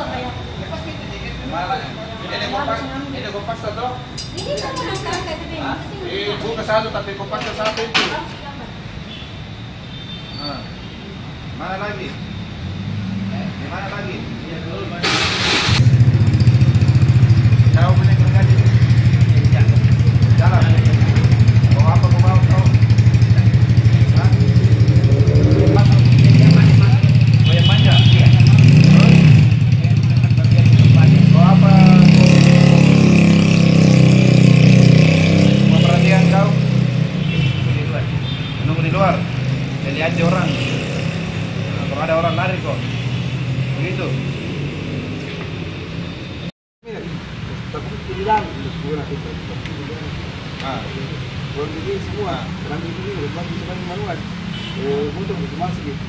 kayak. Ini kupas satu. Ini semua naskah kayak gini. Buka satu tapi kupasnya satu itu. Mana lagi? Di mana lagi? Kau punya gergaji? Jalan. Mau apa kau mau kau? Hah? Oh yang manja? Iya. Kau apa? Mau perhatian kau? Menunggu di luar. Jadi aja orang. Kalau ada orang lari kok. Begitu. Kalau ini semua, terang ini udah masuk manual. Untuk masuk gitu.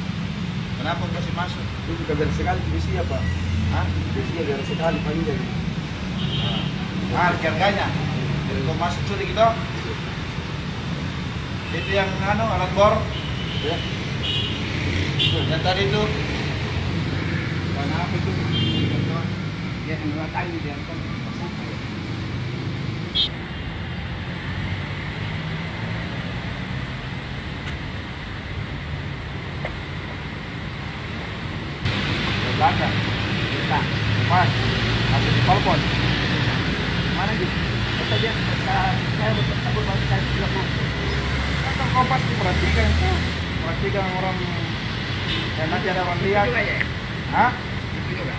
Kenapa kasih masuk? Itu juga biar sekali besi apa? Hah? Besi biar sekali panjang. Harganya. Jadi kau masuk sudah gitu. Itu yang alat bor. Ya. Yang tadi itu. Karena apa itu? Ya yang tadi dia kan. Belakang, kita, pas, masih di telepon. Mana gitu? Kata dia, saya bersebut masih saya tidak mau. Kata kau pasti perhatikan tuh, perhatikan orang yang nanti ada orang lihat. Hah? Itu juga.